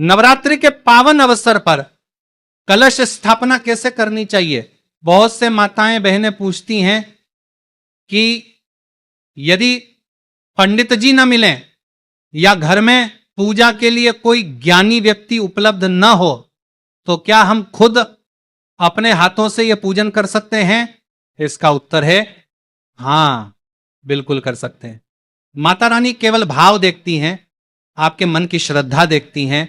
नवरात्रि के पावन अवसर पर कलश स्थापना कैसे करनी चाहिए? बहुत से माताएं बहनें पूछती हैं कि यदि पंडित जी न मिलें या घर में पूजा के लिए कोई ज्ञानी व्यक्ति उपलब्ध न हो तो क्या हम खुद अपने हाथों से यह पूजन कर सकते हैं? इसका उत्तर है हां, बिल्कुल कर सकते हैं। माता रानी केवल भाव देखती हैं, आपके मन की श्रद्धा देखती हैं।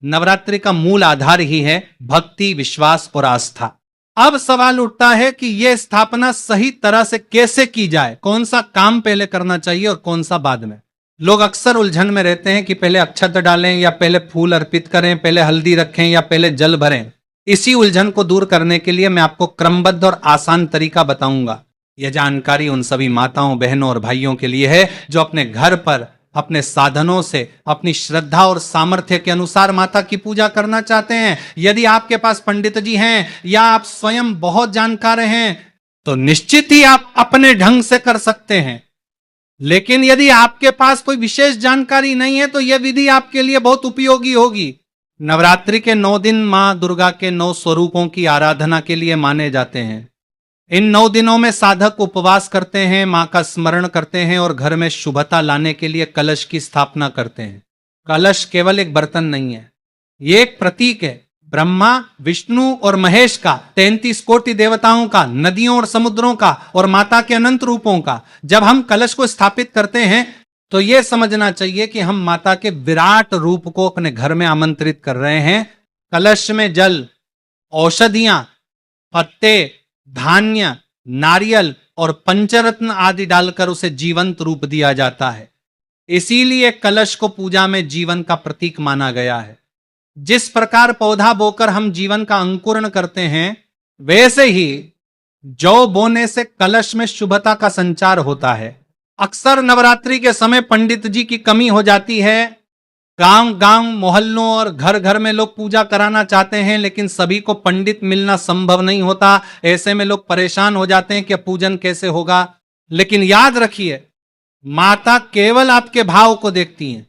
नवरात्रि का मूल आधार ही है भक्ति, विश्वास और आस्था। अब सवाल उठता है कि यह स्थापना सही तरह से कैसे की जाए, कौन सा काम पहले करना चाहिए और कौन सा बाद में। लोग अक्सर उलझन में रहते हैं कि पहले अक्षत डालें या पहले फूल अर्पित करें, पहले हल्दी रखें या पहले जल भरें। इसी उलझन को दूर करने के लिए मैं आपको क्रमबद्ध और आसान तरीका बताऊंगा। यह जानकारी उन सभी माताओं, बहनों और भाइयों के लिए है जो अपने घर पर अपने साधनों से अपनी श्रद्धा और सामर्थ्य के अनुसार माता की पूजा करना चाहते हैं। यदि आपके पास पंडित जी हैं या आप स्वयं बहुत जानकार हैं तो निश्चित ही आप अपने ढंग से कर सकते हैं। लेकिन यदि आपके पास कोई विशेष जानकारी नहीं है तो यह विधि आपके लिए बहुत उपयोगी होगी। नवरात्रि के 9 दिन मां दुर्गा के 9 स्वरूपों की आराधना के लिए माने जाते हैं। इन 9 दिनों में साधक उपवास करते हैं, मां का स्मरण करते हैं और घर में शुभता लाने के लिए कलश की स्थापना करते हैं। कलश केवल एक बर्तन नहीं है, ये एक प्रतीक है ब्रह्मा, विष्णु और महेश का, 33 कोटि देवताओं का, नदियों और समुद्रों का और माता के अनंत रूपों का। जब हम कलश को स्थापित करते हैं तो यह समझना चाहिए कि हम माता के विराट रूप को अपने घर में आमंत्रित कर रहे हैं। कलश में जल, औषधियां, पत्ते, धान्य, नारियल और पंचरत्न आदि डालकर उसे जीवंत रूप दिया जाता है। इसीलिए कलश को पूजा में जीवन का प्रतीक माना गया है। जिस प्रकार पौधा बोकर हम जीवन का अंकुरण करते हैं, वैसे ही जौ बोने से कलश में शुभता का संचार होता है। अक्सर नवरात्रि के समय पंडित जी की कमी हो जाती है। गांव गांव, मोहल्लों और घर घर में लोग पूजा कराना चाहते हैं, लेकिन सभी को पंडित मिलना संभव नहीं होता। ऐसे में लोग परेशान हो जाते हैं कि अब पूजन कैसे होगा। लेकिन याद रखिए, माता केवल आपके भाव को देखती हैं।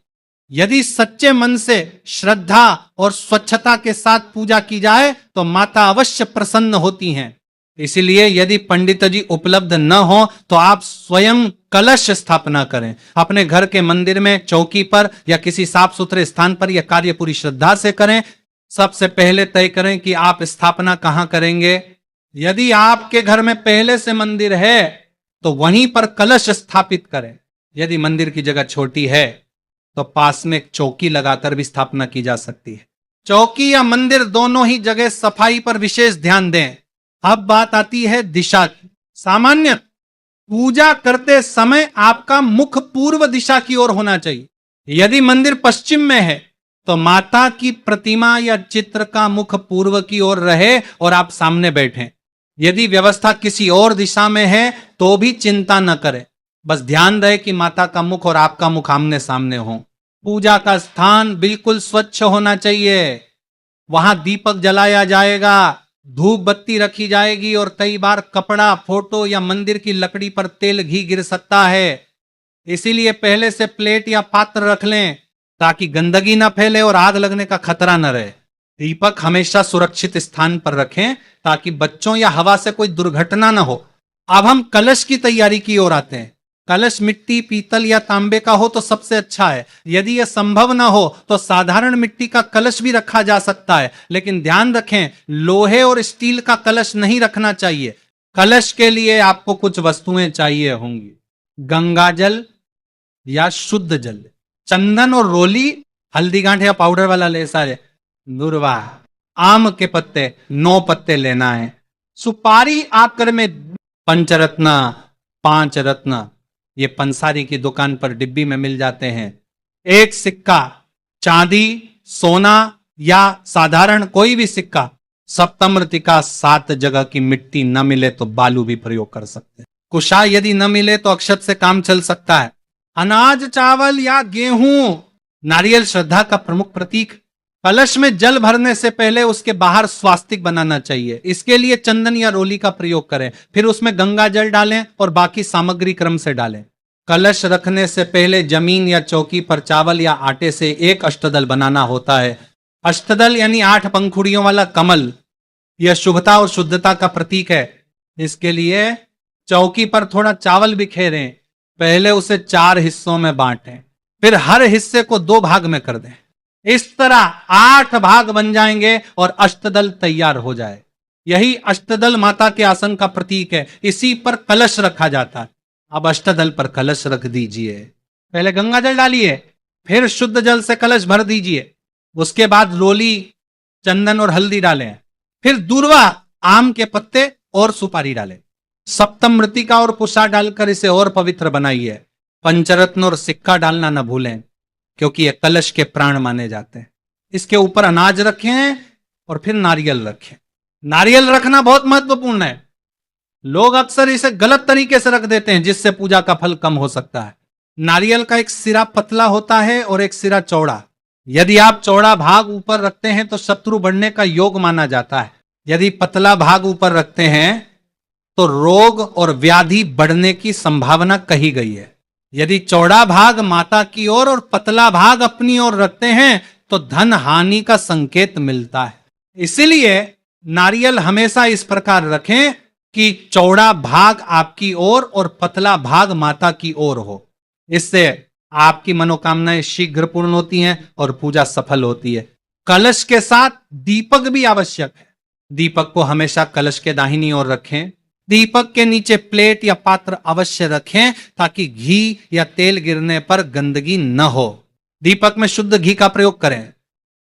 यदि सच्चे मन से श्रद्धा और स्वच्छता के साथ पूजा की जाए तो माता अवश्य प्रसन्न होती हैं। इसलिए यदि पंडित जी उपलब्ध न हो तो आप स्वयं कलश स्थापना करें। अपने घर के मंदिर में, चौकी पर या किसी साफ सुथरे स्थान पर यह कार्य पूरी श्रद्धा से करें। सबसे पहले तय करें कि आप स्थापना कहां करेंगे। यदि आपके घर में पहले से मंदिर है तो वहीं पर कलश स्थापित करें। यदि मंदिर की जगह छोटी है तो पास में एक चौकी लगाकर भी स्थापना की जा सकती है। चौकी या मंदिर दोनों ही जगह सफाई पर विशेष ध्यान दें। अब बात आती है दिशा की। सामान्य पूजा करते समय आपका मुख पूर्व दिशा की ओर होना चाहिए। यदि मंदिर पश्चिम में है तो माता की प्रतिमा या चित्र का मुख पूर्व की ओर रहे और आप सामने बैठें। यदि व्यवस्था किसी और दिशा में है तो भी चिंता न करें, बस ध्यान रहे कि माता का मुख और आपका मुख आमने सामने हो। पूजा का स्थान बिल्कुल स्वच्छ होना चाहिए। वहां दीपक जलाया जाएगा, धूप बत्ती रखी जाएगी और कई बार कपड़ा, फोटो या मंदिर की लकड़ी पर तेल घी गिर सकता है। इसीलिए पहले से प्लेट या पात्र रख लें ताकि गंदगी न फैले और आग लगने का खतरा न रहे। दीपक हमेशा सुरक्षित स्थान पर रखें ताकि बच्चों या हवा से कोई दुर्घटना न हो। अब हम कलश की तैयारी की ओर आते हैं। कलश मिट्टी, पीतल या तांबे का हो तो सबसे अच्छा है। यदि यह संभव ना हो तो साधारण मिट्टी का कलश भी रखा जा सकता है, लेकिन ध्यान रखें लोहे और स्टील का कलश नहीं रखना चाहिए। कलश के लिए आपको कुछ वस्तुएं चाहिए होंगी। गंगा जल या शुद्ध जल, चंदन और रोली, हल्दी गांठ या पाउडर वाला ले सारे, दुर्वा, आम के पत्ते 9 पत्ते लेना है। सुपारी आकर में पंचरत्न, 5 रत्न, ये पंसारी की दुकान पर डिब्बी में मिल जाते हैं। एक सिक्का, चांदी, सोना या साधारण कोई भी सिक्का। सप्तमृतिका 7 जगह की मिट्टी न मिले तो बालू भी प्रयोग कर सकते हैं। कुशा यदि न मिले तो अक्षत से काम चल सकता है। अनाज, चावल या गेहूं, नारियल श्रद्धा का प्रमुख प्रतीक। कलश में जल भरने से पहले उसके बाहर स्वास्तिक बनाना चाहिए। इसके लिए चंदन या रोली का प्रयोग करें, फिर उसमें गंगा जल डालें और बाकी सामग्री क्रम से डालें। कलश रखने से पहले जमीन या चौकी पर चावल या आटे से एक अष्टदल बनाना होता है। अष्टदल यानी 8 पंखुड़ियों वाला कमल, यह शुभता और शुद्धता का प्रतीक है। इसके लिए चौकी पर थोड़ा चावल बिखेरें, पहले उसे 4 हिस्सों में बांटें, फिर हर हिस्से को 2 भाग में कर दें। इस तरह 8 भाग बन जाएंगे और अष्टदल तैयार हो जाए। यही अष्टदल माता के आसन का प्रतीक है। इसी पर कलश रखा जाता है। अब अष्टदल पर कलश रख दीजिए, पहले गंगा जल डालिए, फिर शुद्ध जल से कलश भर दीजिए। उसके बाद रोली, चंदन और हल्दी डालें, फिर दूर्वा, आम के पत्ते और सुपारी डालें। सप्तम मृतिका और पुषा डालकर इसे और पवित्र बनाइए। पंचरत्न और सिक्का डालना न भूलें, क्योंकि ये कलश के प्राण माने जाते हैं। इसके ऊपर अनाज रखें और फिर नारियल रखें। नारियल रखना बहुत महत्वपूर्ण है। लोग अक्सर इसे गलत तरीके से रख देते हैं, जिससे पूजा का फल कम हो सकता है। नारियल का एक सिरा पतला होता है और एक सिरा चौड़ा। यदि आप चौड़ा भाग ऊपर रखते हैं तो शत्रु बढ़ने का योग माना जाता है। यदि पतला भाग ऊपर रखते हैं तो रोग और व्याधि बढ़ने की संभावना कही गई है। यदि चौड़ा भाग माता की ओर और पतला भाग अपनी ओर रखते हैं तो धन हानि का संकेत मिलता है। इसीलिए नारियल हमेशा इस प्रकार रखें कि चौड़ा भाग आपकी ओर और पतला भाग माता की ओर हो। इससे आपकी मनोकामनाएं शीघ्र पूर्ण होती हैं और पूजा सफल होती है। कलश के साथ दीपक भी आवश्यक है। दीपक को हमेशा कलश के दाहिनी ओर रखें। दीपक के नीचे प्लेट या पात्र अवश्य रखें ताकि घी या तेल गिरने पर गंदगी न हो। दीपक में शुद्ध घी का प्रयोग करें।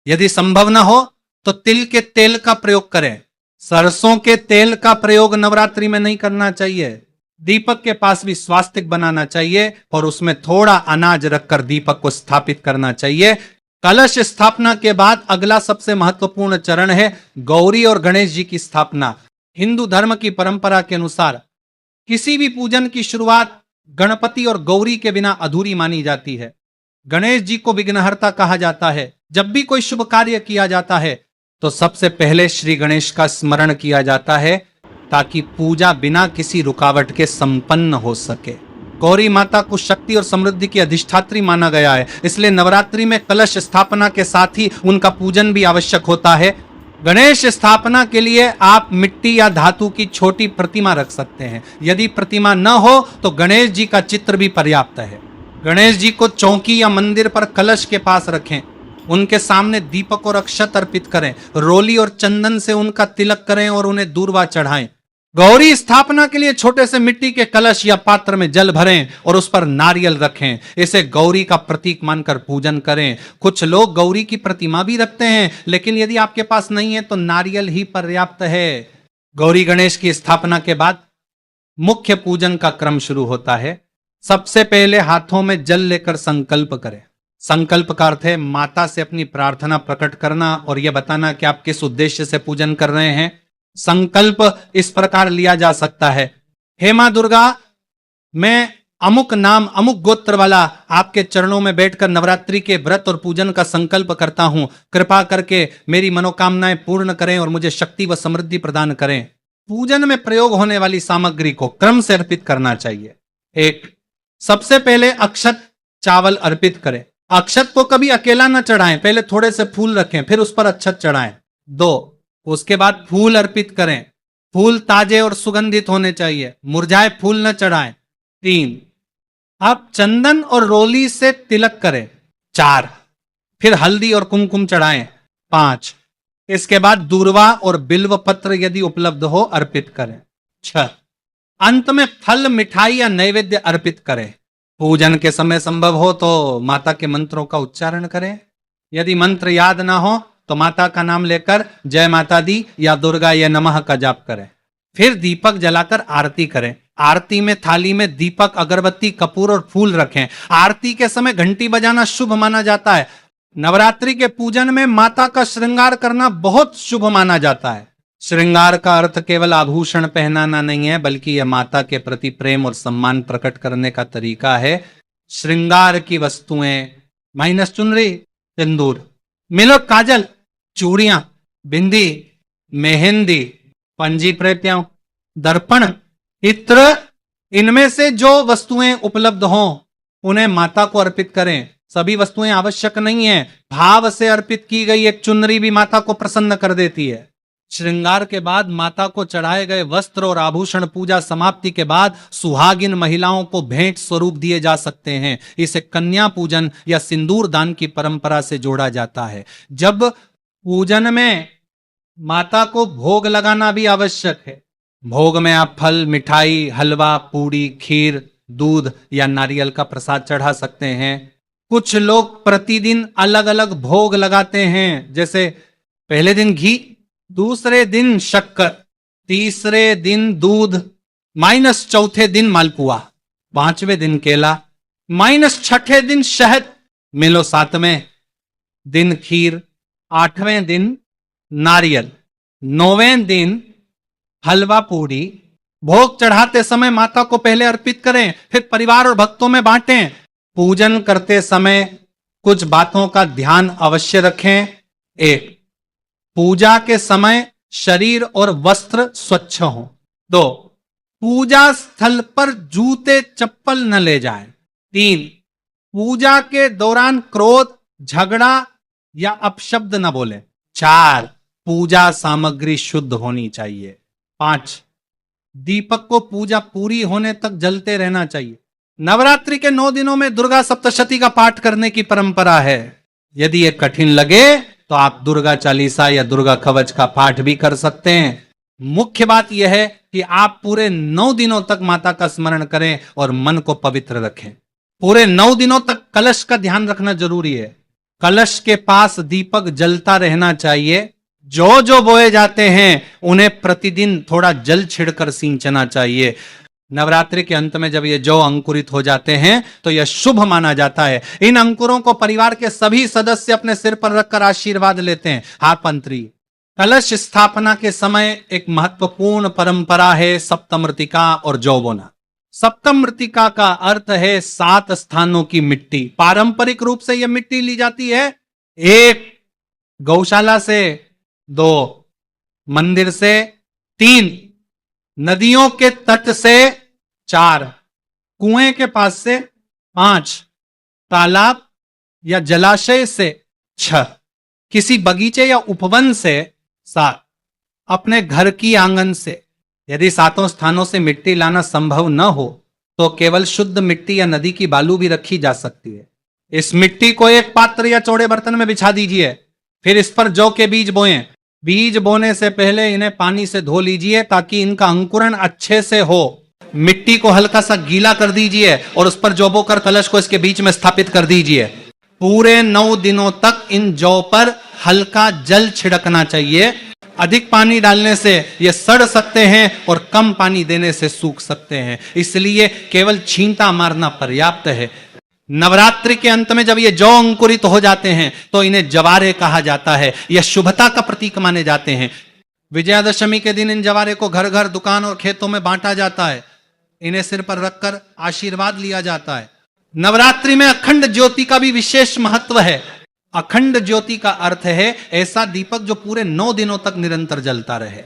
यदि संभव न हो तो तिल के तेल का प्रयोग करें। सरसों के तेल का प्रयोग नवरात्रि में नहीं करना चाहिए। दीपक के पास भी स्वास्तिक बनाना चाहिए और उसमें थोड़ा अनाज रखकर दीपक को स्थापित करना चाहिए। कलश स्थापना के बाद अगला सबसे महत्वपूर्ण चरण है गौरी और गणेश जी की स्थापना। हिंदू धर्म की परंपरा के अनुसार किसी भी पूजन की शुरुआत गणपति और गौरी के बिना अधूरी मानी जाती है। गणेश जी को विघ्नहर्ता कहा जाता है। जब भी कोई शुभ कार्य किया जाता है तो सबसे पहले श्री गणेश का स्मरण किया जाता है ताकि पूजा बिना किसी रुकावट के संपन्न हो सके। गौरी माता को शक्ति और समृद्धि की अधिष्ठात्री माना गया है, इसलिए नवरात्रि में कलश स्थापना के साथ ही उनका पूजन भी आवश्यक होता है। गणेश स्थापना के लिए आप मिट्टी या धातु की छोटी प्रतिमा रख सकते हैं। यदि प्रतिमा न हो तो गणेश जी का चित्र भी पर्याप्त है। गणेश जी को चौकी या मंदिर पर कलश के पास रखें। उनके सामने दीपक और अक्षत अर्पित करें। रोली और चंदन से उनका तिलक करें और उन्हें दूर्वा चढ़ाएं। गौरी स्थापना के लिए छोटे से मिट्टी के कलश या पात्र में जल भरें और उस पर नारियल रखें। इसे गौरी का प्रतीक मानकर पूजन करें। कुछ लोग गौरी की प्रतिमा भी रखते हैं, लेकिन यदि आपके पास नहीं है तो नारियल ही पर्याप्त है। गौरी गणेश की स्थापना के बाद मुख्य पूजन का क्रम शुरू होता है। सबसे पहले हाथों में जल लेकर संकल्प करें। संकल्प का अर्थ है माता से अपनी प्रार्थना प्रकट करना और यह बताना कि आप किस उद्देश्य से पूजन कर रहे हैं। संकल्प इस प्रकार लिया जा सकता है, हे मां दुर्गा, मैं अमुक नाम अमुक गोत्र वाला आपके चरणों में बैठकर नवरात्रि के व्रत और पूजन का संकल्प करता हूं। कृपा करके मेरी मनोकामनाएं पूर्ण करें और मुझे शक्ति व समृद्धि प्रदान करें। पूजन में प्रयोग होने वाली सामग्री को क्रम से अर्पित करना चाहिए। 1, सबसे पहले अक्षत चावल अर्पित करें। अक्षत को कभी अकेला न चढ़ाएं, पहले थोड़े से फूल रखें फिर उस पर अक्षत चढ़ाएं। 2, उसके बाद फूल अर्पित करें। फूल ताजे और सुगंधित होने चाहिए, मुरझाए फूल न चढ़ाएं। 3, आप चंदन और रोली से तिलक करें। 4, फिर हल्दी और कुमकुम चढ़ाएं। 5, इसके बाद दूर्वा और बिल्व पत्र यदि उपलब्ध हो अर्पित करें। 6, अंत में फल मिठाई या नैवेद्य अर्पित करें। पूजन के समय संभव हो तो माता के मंत्रों का उच्चारण करें। यदि मंत्र याद ना हो तो माता का नाम लेकर जय माता दी या दुर्गा या नमः का जाप करें। फिर दीपक जलाकर आरती करें। आरती में थाली में दीपक, अगरबत्ती, कपूर और फूल रखें। आरती के समय घंटी बजाना शुभ माना जाता है। नवरात्रि के पूजन में माता का श्रृंगार करना बहुत शुभ माना जाता है। श्रृंगार का अर्थ केवल आभूषण पहनाना नहीं है, बल्कि यह माता के प्रति प्रेम और सम्मान प्रकट करने का तरीका है। श्रृंगार की वस्तुएं माइनस चुनरी, सिंदूर, मिलो काजल, चूड़ियां, बिंदी, मेहंदी, पंजी प्रेत्यां, दर्पण, इत्र, इनमें से जो वस्तुएं उपलब्ध हों उन्हें माता को अर्पित करें। सभी वस्तुएं आवश्यक नहीं है। भाव से अर्पित की गई एक चुनरी भी माता को प्रसन्न कर देती है। श्रृंगार के बाद माता को चढ़ाए गए वस्त्र और आभूषण पूजा समाप्ति के बाद सुहागिन महिलाओं को भेंट स्वरूप दिए जा सकते हैं। इसे कन्या पूजन या सिंदूर दान की परंपरा से जोड़ा जाता है। जब पूजन में माता को भोग लगाना भी आवश्यक है। भोग में आप फल, मिठाई, हलवा, पूड़ी, खीर, दूध या नारियल का प्रसाद चढ़ा सकते हैं। कुछ लोग प्रतिदिन अलग अलग भोग लगाते हैं, जैसे पहले दिन घी, दूसरे दिन शक्कर, तीसरे दिन दूध, माइनस चौथे दिन मालपुआ, पांचवें दिन केला, माइनस छठे दिन शहद, मिलो सातवें दिन खीर, आठवें दिन नारियल, नौवें दिन हलवा पूड़ी। भोग चढ़ाते समय माता को पहले अर्पित करें, फिर परिवार और भक्तों में बांटें। पूजन करते समय कुछ बातों का ध्यान अवश्य रखें। एक, पूजा के समय शरीर और वस्त्र स्वच्छ हों। दो, पूजा स्थल पर जूते चप्पल न ले जाएं। तीन, पूजा के दौरान क्रोध, झगड़ा या अपशब्द न बोलें। चार, पूजा सामग्री शुद्ध होनी चाहिए। पांच, दीपक को पूजा पूरी होने तक जलते रहना चाहिए। नवरात्रि के 9 दिनों में दुर्गा सप्तशती का पाठ करने की परंपरा है। यदि यह कठिन लगे तो आप दुर्गा चालीसा या दुर्गा कवच का पाठ भी कर सकते हैं। मुख्य बात यह है कि आप पूरे 9 दिनों तक माता का स्मरण करें और मन को पवित्र रखें। पूरे 9 दिनों तक कलश का ध्यान रखना जरूरी है। कलश के पास दीपक जलता रहना चाहिए। जो जो बोए जाते हैं उन्हें प्रतिदिन थोड़ा जल छिड़कर सींचना चाहिए। नवरात्रि के अंत में जब ये जौ अंकुरित हो जाते हैं तो यह शुभ माना जाता है। इन अंकुरों को परिवार के सभी सदस्य अपने सिर पर रखकर आशीर्वाद लेते हैं। हारपंत्री कलश स्थापना के समय एक महत्वपूर्ण परंपरा है सप्तमृतिका और जौ बोना। सप्तमृतिका का अर्थ है 7 स्थानों की मिट्टी। पारंपरिक रूप से यह मिट्टी ली जाती है 1 गौशाला से, 2 मंदिर से, 3 नदियों के तट से, 4 कुएं के पास से, 5 तालाब या जलाशय से, 6 किसी बगीचे या उपवन से, 7 अपने घर की आंगन से। यदि 7 स्थानों से मिट्टी लाना संभव न हो तो केवल शुद्ध मिट्टी या नदी की बालू भी रखी जा सकती है। इस मिट्टी को एक पात्र या चौड़े बर्तन में बिछा दीजिए। फिर इस पर जौ के बीज बोएं। बीज बोने से पहले इन्हें पानी से धो लीजिए ताकि इनका अंकुरण अच्छे से हो। मिट्टी को हल्का सा गीला कर दीजिए और उस पर जौ बोकर कलश को इसके बीच में स्थापित कर दीजिए। पूरे 9 दिनों तक इन जौ पर हल्का जल छिड़कना चाहिए। अधिक पानी डालने से ये सड़ सकते हैं और कम पानी देने से सूख सकते हैं, इसलिए केवल छींटा मारना पर्याप्त है। नवरात्रि के अंत में जब ये जौ अंकुरित हो जाते हैं तो इन्हें जवारे कहा जाता है। यह शुभता का प्रतीक माने जाते हैं। विजयादशमी के दिन इन जवारे को घर घर, दुकान और खेतों में बांटा जाता है। इन्हें सिर पर रखकर आशीर्वाद लिया जाता है। नवरात्रि में अखंड ज्योति का भी विशेष महत्व है। अखंड ज्योति का अर्थ है ऐसा दीपक जो पूरे 9 दिनों तक निरंतर जलता रहे।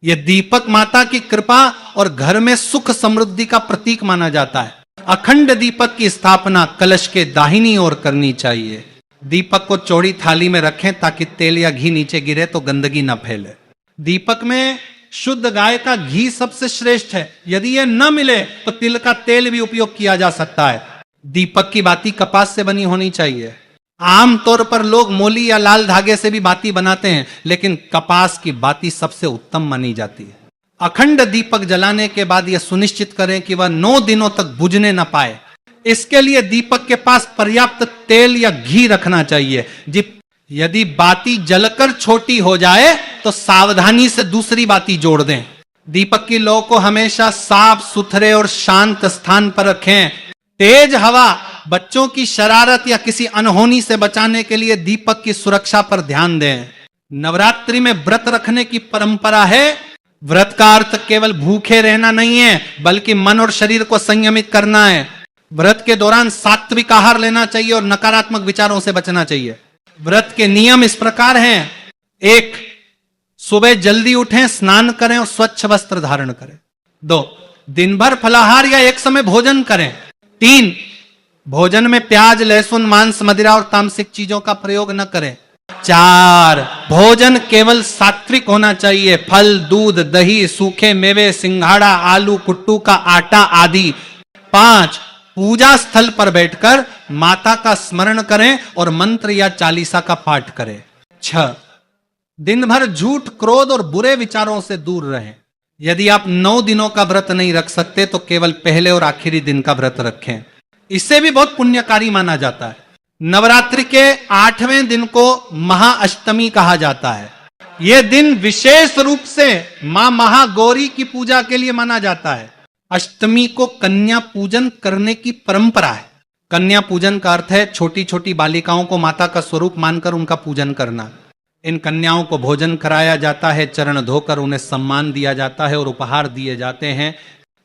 यह दीपक माता की कृपा और घर में सुख समृद्धि का प्रतीक माना जाता है। अखंड दीपक की स्थापना कलश के दाहिनी ओर करनी चाहिए। दीपक को चौड़ी थाली में रखें ताकि तेल या घी नीचे गिरे तो गंदगी न फैले। दीपक में शुद्ध गाय का घी सबसे श्रेष्ठ है। यदि यह न मिले तो तिल का तेल भी उपयोग किया जा सकता है। दीपक की बाती कपास से बनी होनी चाहिए। आमतौर पर लोग मोली या लाल धागे से भी बाती बनाते हैं, लेकिन कपास की बाती सबसे उत्तम मानी जाती है। अखंड दीपक जलाने के बाद यह सुनिश्चित करें कि वह 9 दिनों तक बुझने न पाए। इसके लिए दीपक के पास पर्याप्त तेल या घी रखना चाहिए। यदि बाती जलकर छोटी हो जाए तो सावधानी से दूसरी बाती जोड़ दें। दीपक की लौ को हमेशा साफ सुथरे और शांत स्थान पर रखें। तेज हवा, बच्चों की शरारत या किसी अनहोनी से बचाने के लिए दीपक की सुरक्षा पर ध्यान दें। नवरात्रि में व्रत रखने की परंपरा है। व्रत का अर्थ केवल भूखे रहना नहीं है, बल्कि मन और शरीर को संयमित करना है। व्रत के दौरान सात्विक आहार लेना चाहिए और नकारात्मक विचारों से बचना चाहिए। व्रत के नियम इस प्रकार हैं। 1, सुबह जल्दी उठें, स्नान करें और स्वच्छ वस्त्र धारण करें। 2, दिन भर फलाहार या एक समय भोजन करें। 3, भोजन में प्याज, लहसुन, मांस, मदिरा और तामसिक चीजों का प्रयोग न करें। 4, भोजन केवल सात्विक होना चाहिए। फल, दूध, दही, सूखे मेवे, सिंघाड़ा, आलू, कुट्टू का आटा आदि। 5, पूजा स्थल पर बैठकर माता का स्मरण करें और मंत्र या चालीसा का पाठ करें। 6, दिन भर झूठ, क्रोध और बुरे विचारों से दूर रहें। यदि आप 9 दिनों का व्रत नहीं रख सकते तो केवल पहले और आखिरी दिन का व्रत रखें, इससे भी बहुत पुण्यकारी माना जाता है। नवरात्रि के 8वें दिन को महाअष्टमी कहा जाता है। यह दिन विशेष रूप से मां महागौरी की पूजा के लिए माना जाता है। अष्टमी को कन्या पूजन करने की परंपरा है। कन्या पूजन का अर्थ है छोटी छोटी बालिकाओं को माता का स्वरूप मानकर उनका पूजन करना। इन कन्याओं को भोजन कराया जाता है, चरण धोकर उन्हें सम्मान दिया जाता है और उपहार दिए जाते हैं।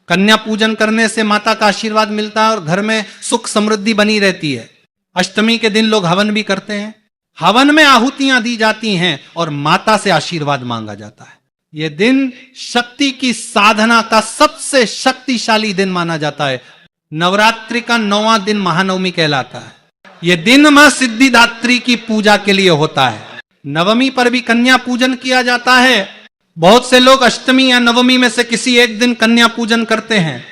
कन्या पूजन करने से माता का आशीर्वाद मिलता है और घर में सुख समृद्धि बनी रहती है। अष्टमी के दिन लोग हवन भी करते हैं। हवन में आहुतियां दी जाती हैं और माता से आशीर्वाद मांगा जाता है। यह दिन शक्ति की साधना का सबसे शक्तिशाली दिन माना जाता है। नवरात्रि का 9वां दिन महानवमी कहलाता है। यह दिन मां सिद्धिदात्री की पूजा के लिए होता है। नवमी पर भी कन्या पूजन किया जाता है। बहुत से लोग अष्टमी या नवमी में से किसी एक दिन कन्या पूजन करते हैं।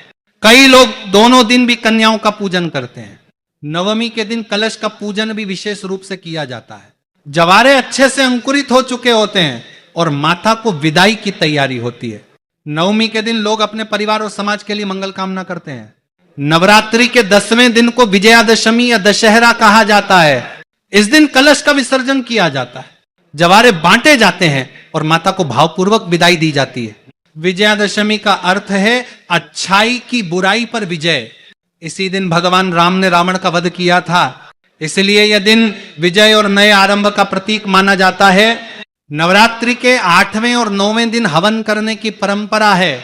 कई लोग दोनों दिन भी कन्याओं का पूजन करते हैं। नवमी के दिन कलश का पूजन भी विशेष रूप से किया जाता है। जवारे अच्छे से अंकुरित हो चुके होते हैं और माता को विदाई की तैयारी होती है। नवमी के दिन लोग अपने परिवार और समाज के लिए मंगल कामना करते हैं। नवरात्रि के 10वें दिन को विजयादशमी या दशहरा कहा जाता है। इस दिन कलश का विसर्जन किया जाता है, जवारे बांटे जाते हैं और माता को भावपूर्वक विदाई दी जाती है। विजयादशमी का अर्थ है अच्छाई की बुराई पर विजय। इसी दिन भगवान राम ने रावण का वध किया था, इसलिए यह दिन विजय और नए आरंभ का प्रतीक माना जाता है। नवरात्रि के 8वें और 9वें दिन हवन करने की परंपरा है।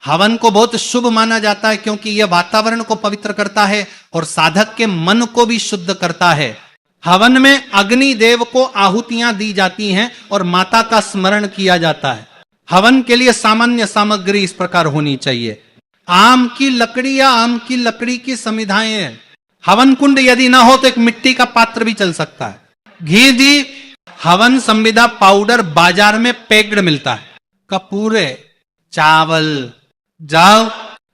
हवन को बहुत शुभ माना जाता है क्योंकि यह वातावरण को पवित्र करता है और साधक के मन को भी शुद्ध करता है। हवन में अग्नि देव को आहुतियां दी जाती हैं और माता का स्मरण किया जाता है। हवन के लिए सामान्य सामग्री इस प्रकार होनी चाहिए। आम की लकड़ी या आम की लकड़ी की समिधाएं हैं। हवन कुंड यदि ना हो तो एक मिट्टी का पात्र भी चल सकता है। घी दी, हवन संविदा पाउडर बाजार में पैक्ड मिलता है। कपूरे, चावल, जाव,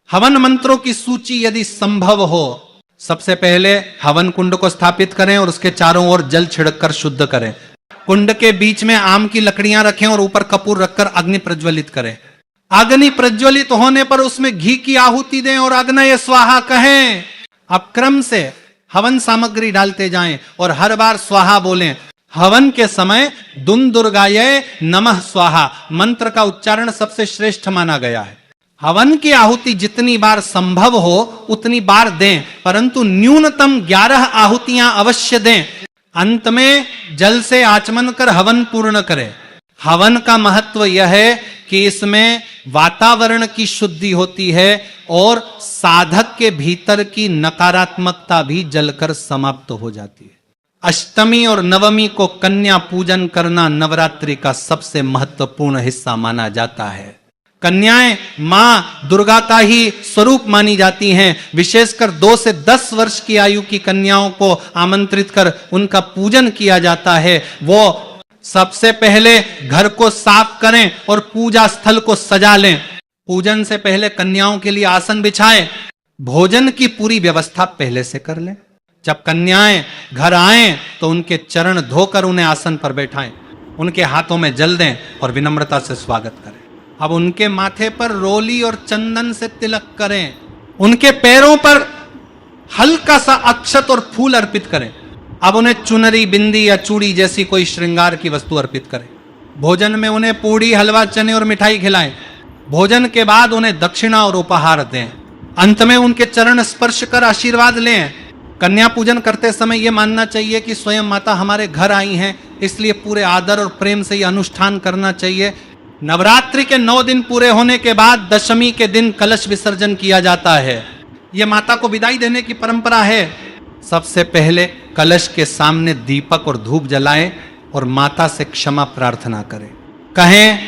हवन मंत्रों की सूची यदि संभव हो। सबसे पहले हवन कुंड को स्थापित करें और उसके चारों ओर जल छिड़ककर शुद्ध करें। कुंड के बीच में आम की लकड़ियां रखें और ऊपर कपूर रखकर अग्नि प्रज्वलित करें। अग्नि प्रज्वलित होने पर उसमें घी की आहुति दें और अग्नये स्वाहा कहें। अब क्रम से हवन सामग्री डालते जाएं और हर बार स्वाहा बोलें। हवन के समय दुन दुर्गाये नमः स्वाहा मंत्र का उच्चारण सबसे श्रेष्ठ माना गया है। हवन की आहुति जितनी बार संभव हो उतनी बार दें, परंतु न्यूनतम 11 आहुतियां अवश्य दें। अंत में जल से आचमन कर हवन पूर्ण करें। हवन का महत्व यह है कि इसमें वातावरण की शुद्धि होती है और साधक के भीतर की नकारात्मकता भी जलकर समाप्त हो जाती है। अष्टमी और नवमी को कन्या पूजन करना नवरात्रि का सबसे महत्वपूर्ण हिस्सा माना जाता है। कन्याएं मां दुर्गा का ही स्वरूप मानी जाती हैं। विशेषकर 2 से 10 वर्ष की आयु की कन्याओं को आमंत्रित कर उनका पूजन किया जाता है। वो सबसे पहले घर को साफ करें और पूजा स्थल को सजा लें। पूजन से पहले कन्याओं के लिए आसन बिछाएं। भोजन की पूरी व्यवस्था पहले से कर लें। जब कन्याएं घर आएं तो उनके चरण धोकर उन्हें आसन पर बैठाएं। उनके हाथों में जल दें और विनम्रता से स्वागत करें। अब उनके माथे पर रोली और चंदन से तिलक करें। उनके पैरों पर हल्का सा अक्षत और फूल अर्पित करें। अब उन्हें चुनरी, बिंदी या चूड़ी जैसी कोई श्रृंगार की वस्तु अर्पित करें। भोजन में उन्हें पूड़ी, हलवा, चने और मिठाई खिलाएं। भोजन के बाद उन्हें दक्षिणा और उपहार दें। अंत में उनके चरण स्पर्श कर आशीर्वाद लें। कन्या पूजन करते समय यह मानना चाहिए कि स्वयं माता हमारे घर आई हैं, इसलिए पूरे आदर और प्रेम से यह अनुष्ठान करना चाहिए। नवरात्रि के 9 दिन पूरे होने के बाद दशमी के दिन कलश विसर्जन किया जाता है। यह माता को विदाई देने की परंपरा है। सबसे पहले कलश के सामने दीपक और धूप जलाएं और माता से क्षमा प्रार्थना करें। कहें,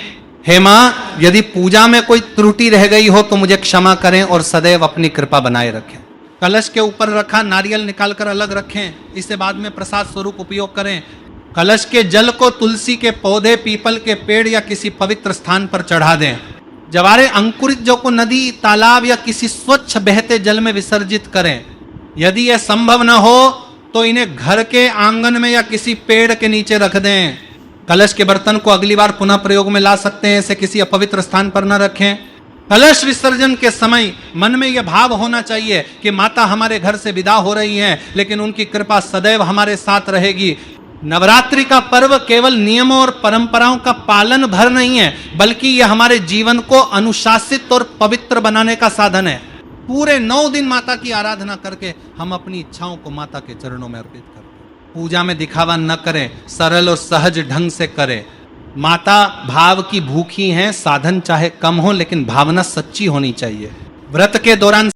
हे मां, यदि पूजा में कोई त्रुटि रह गई हो तो मुझे क्षमा करें और सदैव अपनी कृपा बनाए रखें। कलश के ऊपर रखा नारियल निकालकर अलग रखें, इसे बाद में प्रसाद स्वरूप उपयोग करें। कलश के जल को तुलसी के पौधे, पीपल के पेड़ या किसी पवित्र स्थान पर चढ़ा दें। जवारे अंकुरित जौ को नदी, तालाब या किसी स्वच्छ बहते जल में विसर्जित करें। यदि यह संभव न हो तो इन्हें घर के आंगन में या किसी पेड़ के नीचे रख दें। कलश के बर्तन को अगली बार पुनः प्रयोग में ला सकते हैं, इसे किसी अपवित्र स्थान पर न रखें। कलश विसर्जन के समय मन में यह भाव होना चाहिए कि माता हमारे घर से विदा हो रही हैं, लेकिन उनकी कृपा सदैव हमारे साथ रहेगी। नवरात्रि का पर्व केवल नियमों और परंपराओं का पालन भर नहीं है, बल्कि यह हमारे जीवन को अनुशासित और पवित्र बनाने का साधन है। पूरे 9 दिन माता की आराधना करके हम अपनी इच्छाओं को माता के चरणों में अर्पित करें। पूजा में दिखावा न करें, सरल और सहज ढंग से करें। माता भाव की भूखी हैं, साधन चाहे कम हो लेकिन भावना सच्ची होनी चाहिए। व्रत के दौरान